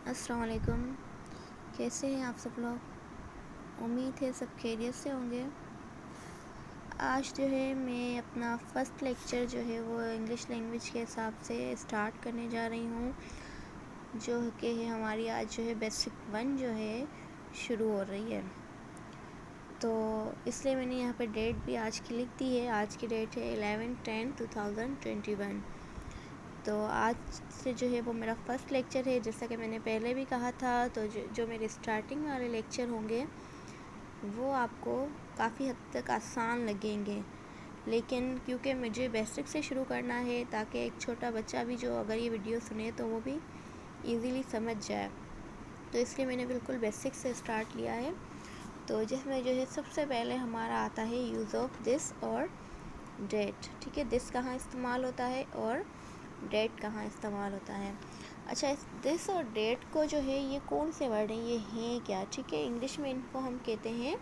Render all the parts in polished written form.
अस्सलाम वालेकुम। कैसे हैं आप सब लोग? उम्मीद है सब खैरियत से होंगे। आज जो है मैं अपना फ़र्स्ट लेक्चर जो है वो इंग्लिश लैंग्वेज के हिसाब से स्टार्ट करने जा रही हूँ, जो कि है हमारी आज जो है बेसिक 1 जो है शुरू हो रही है। तो इसलिए मैंने यहाँ पे डेट भी आज की लिख दी है। आज की डेट है 11/10/2021। तो आज से जो है वो मेरा फ़र्स्ट लेक्चर है। जैसा कि मैंने पहले भी कहा था, तो जो मेरे स्टार्टिंग वाले लेक्चर होंगे वो आपको काफ़ी हद तक आसान लगेंगे, लेकिन क्योंकि मुझे बेसिक से शुरू करना है ताकि एक छोटा बच्चा भी जो अगर ये वीडियो सुने तो वो भी इजीली समझ जाए, तो इसलिए मैंने बिल्कुल बेसिक से स्टार्ट लिया है। तो जिसमें जो है सबसे पहले हमारा आता है यूज़ ऑफ दिस और डेट। ठीक है, दिस कहाँ इस्तेमाल होता है और डेट कहाँ इस्तेमाल होता है। अच्छा, इस दिस और डेट को जो है ये कौन से वर्ड हैं, ये हैं क्या? ठीक है, इंग्लिश में इनको हम कहते हैं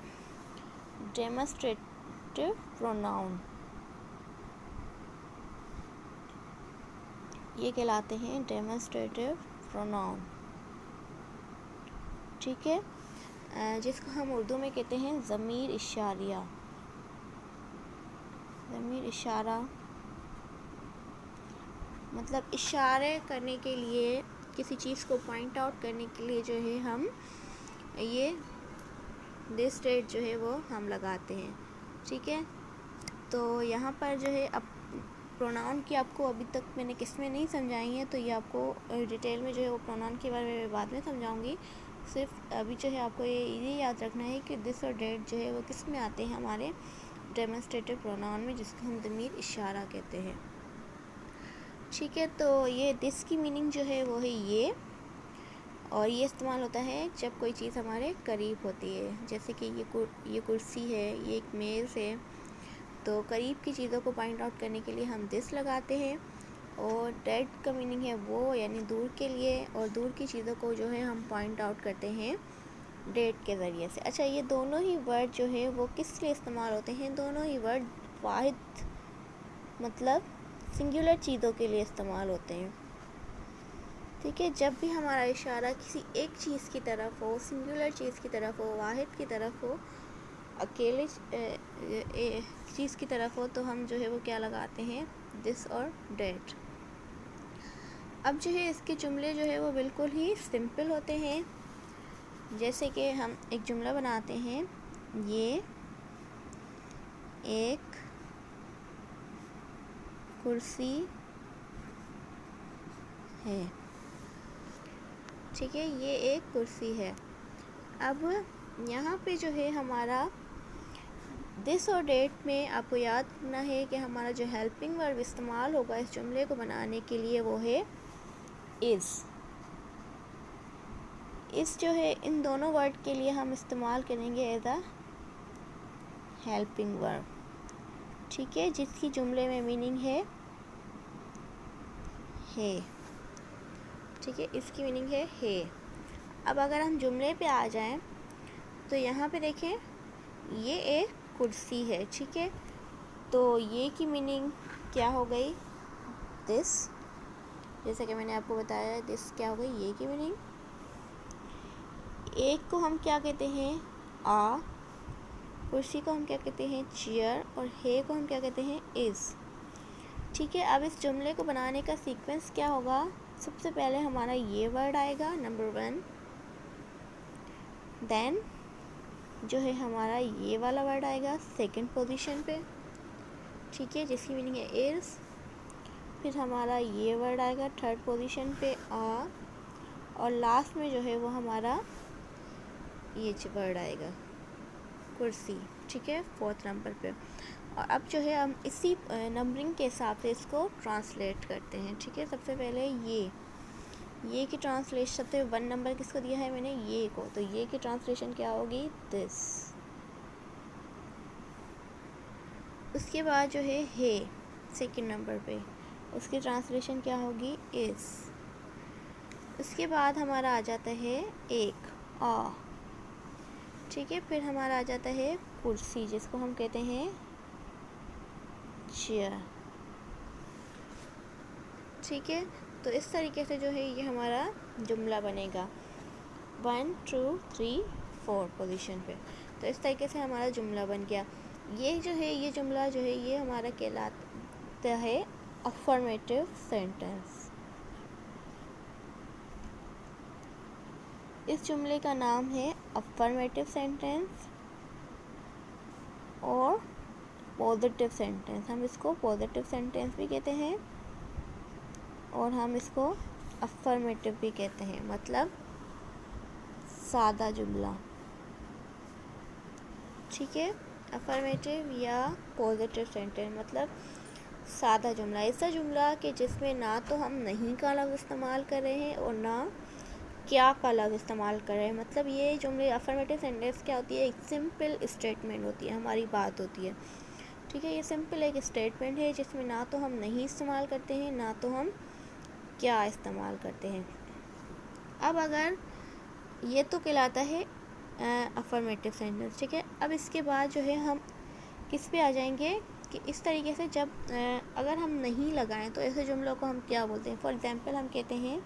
डेमोस्ट्रेटिव प्रोनाउन। ये कहलाते हैं डेमोस्ट्रेटिव प्रोनाउन। ठीक है, जिसको हम उर्दू में कहते हैं ज़मीर इशारिया। ज़मीर इशारा मतलब इशारे करने के लिए, किसी चीज़ को पॉइंट आउट करने के लिए जो है हम ये दिस डेट जो है वो हम लगाते हैं। ठीक है, तो यहाँ पर जो है अब प्रोनाउन की आपको अभी तक मैंने किस्में नहीं समझाई हैं, तो ये आपको डिटेल में जो है वो प्रोनाउन के बारे में बाद में समझाऊंगी। सिर्फ अभी जो है आपको ये याद रखना है कि दिस और डेट जो है वो किस में आते हैं, हमारे डेमोस्ट्रेटिव प्रोनाउन में, जिसको हम ज़मीर इशारा कहते हैं। ठीक है, तो ये दिस की मीनिंग जो है वो है ये, और ये इस्तेमाल होता है जब कोई चीज़ हमारे करीब होती है। जैसे कि ये कुर्सी है, ये एक मेज़ है, तो करीब की चीज़ों को पॉइंट आउट करने के लिए हम दिस लगाते हैं। और डेट का मीनिंग है वो, यानी दूर के लिए, और दूर की चीज़ों को जो है हम पॉइंट आउट करते हैं डेट के ज़रिए से। अच्छा, ये दोनों ही वर्ड जो है वो किस लिए इस्तेमाल होते हैं? दोनों ही वर्ड वाहिद मतलब सिंगुलर चीज़ों के लिए इस्तेमाल होते हैं। ठीक है, जब भी हमारा इशारा किसी एक चीज़ की तरफ हो, सिंगुलर चीज़ की तरफ हो, वाहिद की तरफ हो, अकेले चीज़ की तरफ हो, तो हम जो है वो क्या लगाते हैं? दिस और डेट। अब जो है इसके जुमले जो है वो बिल्कुल ही सिंपल होते हैं। जैसे कि हम एक जुमला बनाते हैं, ये एक कुर्सी है। ठीक है, ये एक कुर्सी है। अब यहाँ पे जो है हमारा दिस और डेट में आपको याद रखना है कि हमारा जो हेल्पिंग वर्ब इस्तेमाल होगा इस जुमले को बनाने के लिए वो है इज़। इस जो है इन दोनों वर्ड के लिए हम इस्तेमाल करेंगे एज अ हेल्पिंग वर्ब। ठीक है, जिसकी जुमले में मीनिंग है ठीक है, इसकी मीनिंग है। अब अगर हम जुमले पे आ जाएं, तो यहाँ पे देखें, ये एक कुर्सी है। ठीक है, तो ये की मीनिंग क्या हो गई? दिस। जैसा कि मैंने आपको बताया, दिस क्या हो गई? ये की मीनिंग। एक को हम क्या कहते हैं? आ। कुर्सी को हम क्या कहते हैं? चेयर। और है को हम क्या कहते हैं? इज़। ठीक है, अब इस जुमले को बनाने का सीक्वेंस क्या होगा? सबसे पहले हमारा ये वर्ड आएगा नंबर 1, देन जो है हमारा ये वाला वर्ड आएगा सेकंड पोजीशन पे। ठीक है, जिसकी मीनिंग है इज़। फिर हमारा ये वर्ड आएगा थर्ड पोजीशन पे, आ। और लास्ट में जो है वो हमारा ये वर्ड आएगा कुर्सी। ठीक है, फोर्थ नंबर पे। और अब जो है हम इसी नंबरिंग के हिसाब से इसको ट्रांसलेट करते हैं। ठीक है, सबसे पहले ये की ट्रांसलेशन, सबसे 1 नंबर किसको दिया है मैंने? ये को, तो ये की ट्रांसलेशन क्या होगी? दिस। उसके बाद जो है सेकंड नंबर पे, उसकी ट्रांसलेशन क्या होगी? इज़। उसके बाद हमारा आ जाता है एक, आ। ठीक है, फिर हमारा आ जाता है कुर्सी, जिसको हम कहते हैं चेयर। ठीक है, तो इस तरीके से जो है ये हमारा जुमला बनेगा 1 2 3 4 पोजीशन पे। तो इस तरीके से हमारा जुमला बन गया। ये जो है ये जुमला जो है ये हमारा कहलाता है अफर्मेटिव सेंटेंस। इस जुमले का नाम है अफर्मेटिव सेंटेंस और पॉजिटिव सेंटेंस। हम इसको पॉजिटिव सेंटेंस भी कहते हैं और हम इसको अफर्मेटिव भी कहते हैं, मतलब सादा जुमला। ठीक है, अफर्मेटिव या पॉजिटिव सेंटेंस मतलब सादा जुमला। ऐसा जुमला कि जिसमें ना तो हम नहीं का लफ्ज़ इस्तेमाल कर रहे हैं और ना क्या का लफ्ज़ इस्तेमाल कर रहे हैं। मतलब ये जुमले अफर्मेटिव सेंटेंस क्या होती है, एक सिंपल स्टेटमेंट होती है, हमारी बात होती है। ठीक है, ये सिंपल एक स्टेटमेंट है जिसमें ना तो हम नहीं इस्तेमाल करते हैं ना तो हम क्या इस्तेमाल करते हैं। अब अगर ये तो कहलाता है अफर्मेटिव सेंटेंस। ठीक है, अब इसके बाद जो है हम किस पे आ जाएंगे कि इस तरीके से जब अगर हम नहीं लगाएं तो ऐसे जुमलों को हम क्या बोलते हैं। फॉर एग्जांपल हम कहते हैं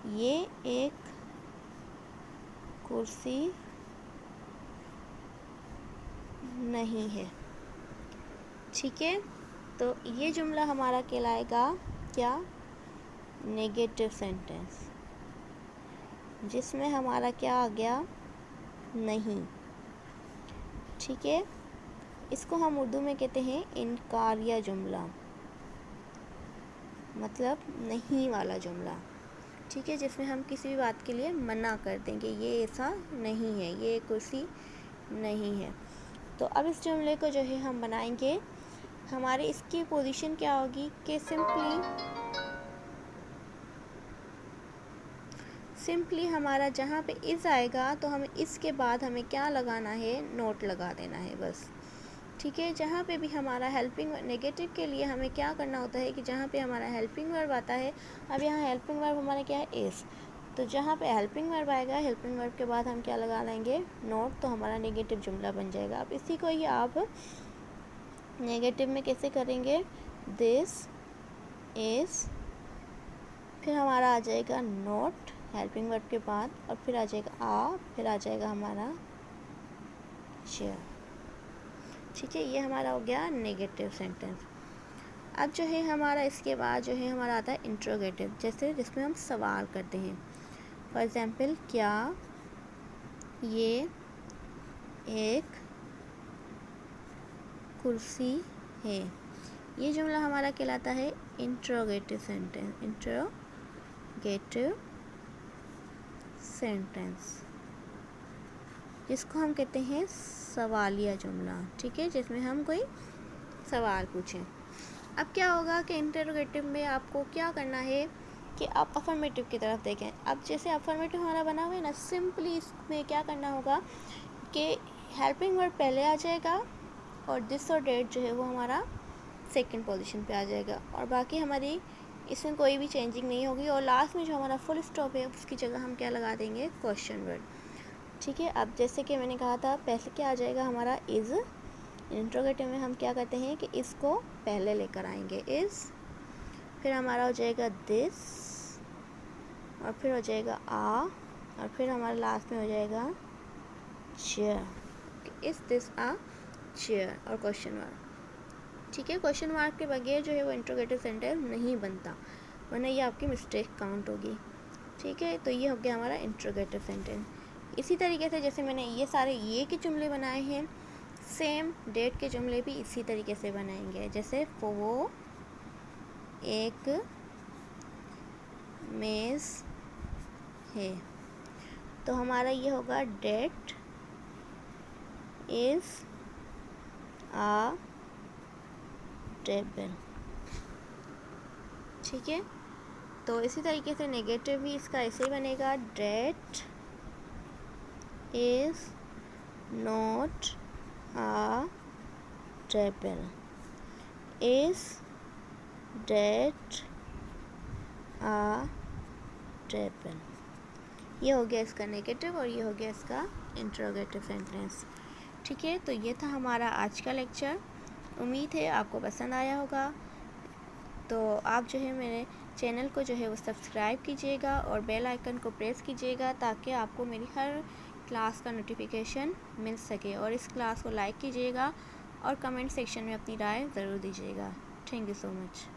ये एक कुर्सी नहीं है। ठीक है, तो ये जुमला हमारा कहलाएगा क्या, नेगेटिव सेंटेंस, जिसमें हमारा क्या आ गया, नहीं। ठीक है, इसको हम उर्दू में कहते हैं इनकारिया जुमला, मतलब नहीं वाला जुमला। ठीक है, जिसमें हम किसी भी बात के लिए मना कर देंगे, ये ऐसा नहीं है, ये कुर्सी नहीं है। तो अब इस जुमले को जो है हम बनाएंगे, हमारे इसकी पोजीशन क्या होगी कि सिंपली हमारा जहाँ पे इस आएगा तो हमें इसके बाद हमें क्या लगाना है, नोट लगा देना है बस। ठीक है, जहाँ पे भी हमारा हेल्पिंग नेगेटिव के लिए हमें क्या करना होता है कि जहाँ पे हमारा हेल्पिंग वर्ब आता है, अब यहाँ हेल्पिंग वर्ब हमारा क्या है, इस। तो जहाँ पे हेल्पिंग वर्ब आएगा, हेल्पिंग वर्ब के बाद हम क्या लगा लेंगे, नोट, तो हमारा नेगेटिव जुमला बन जाएगा। अब इसी को ही आप नेगेटिव में कैसे करेंगे, दिस इज़, फिर हमारा आ जाएगा नोट हेल्पिंग वर्ब के बाद, और फिर आ जाएगा फिर आ जाएगा हमारा शेयर। ठीक है, ये हमारा हो गया नेगेटिव सेंटेंस। अब जो है हमारा इसके बाद जो है हमारा आता है इंट्रोगेटिव, जैसे जिसमें हम सवाल करते हैं। फॉर एग्जांपल, क्या ये एक कुर्सी है। ये जुमला हमारा कहलाता है इंट्रोगेटिव सेंटेंस, इंट्रोगेटिव सेंटेंस, जिसको हम कहते हैं सवालिया जुमला। ठीक है, जिसमें हम कोई सवाल पूछें। अब क्या होगा कि इंटरोगेटिव में आपको क्या करना है कि आप अफर्मेटिव की तरफ देखें। अब जैसे अफर्मेटिव हमारा बना हुआ है ना, सिंपली इसमें क्या करना होगा कि हेल्पिंग वर्ब पहले आ जाएगा और दिस और डेट जो है वो हमारा सेकंड पोजीशन पे आ जाएगा, और बाकी हमारी इसमें कोई भी चेंजिंग नहीं होगी। और लास्ट में जो हमारा फुल स्टॉप है उसकी जगह हम क्या लगा देंगे, क्वेश्चन वर्ड। ठीक है, अब जैसे कि मैंने कहा था पहले क्या आ जाएगा हमारा, इज़। इंट्रोगेटिव में हम क्या करते हैं कि इसको पहले लेकर आएंगे, इज़, फिर हमारा हो जाएगा दिस, और फिर हो जाएगा और फिर हमारा लास्ट में हो जाएगा chair. Is this a chair और क्वेश्चन मार्क। ठीक है, क्वेश्चन मार्क के बगैर जो है वो इंट्रोगेटिव सेंटेंस नहीं बनता, वरना ये आपकी मिस्टेक काउंट होगी। ठीक है, तो ये हो गया हमारा इंट्रोगेटिव सेंटेंस। इसी तरीके से जैसे मैंने ये सारे ये के जुमले बनाए हैं, सेम डेट के जुमले भी इसी तरीके से बनाएंगे। जैसे वो एक मेज़ है, तो हमारा ये होगा डेट इज़ आ टेबल। ठीक है, तो इसी तरीके से नेगेटिव भी इसका ऐसे ही बनेगा, date is not a table, is that a table। ये हो गया इसका नेगेटिव और ये हो गया इसका इंट्रोगेटिव सेंटेंस। ठीक है, तो ये था हमारा आज का लेक्चर। उम्मीद है आपको पसंद आया होगा। तो आप जो है मेरे चैनल को जो है वो सब्सक्राइब कीजिएगा और बेल आइकन को प्रेस कीजिएगा ताकि आपको मेरी हर क्लास का नोटिफिकेशन मिल सके। और इस क्लास को लाइक कीजिएगा और कमेंट सेक्शन में अपनी राय ज़रूर दीजिएगा। Thank you so much.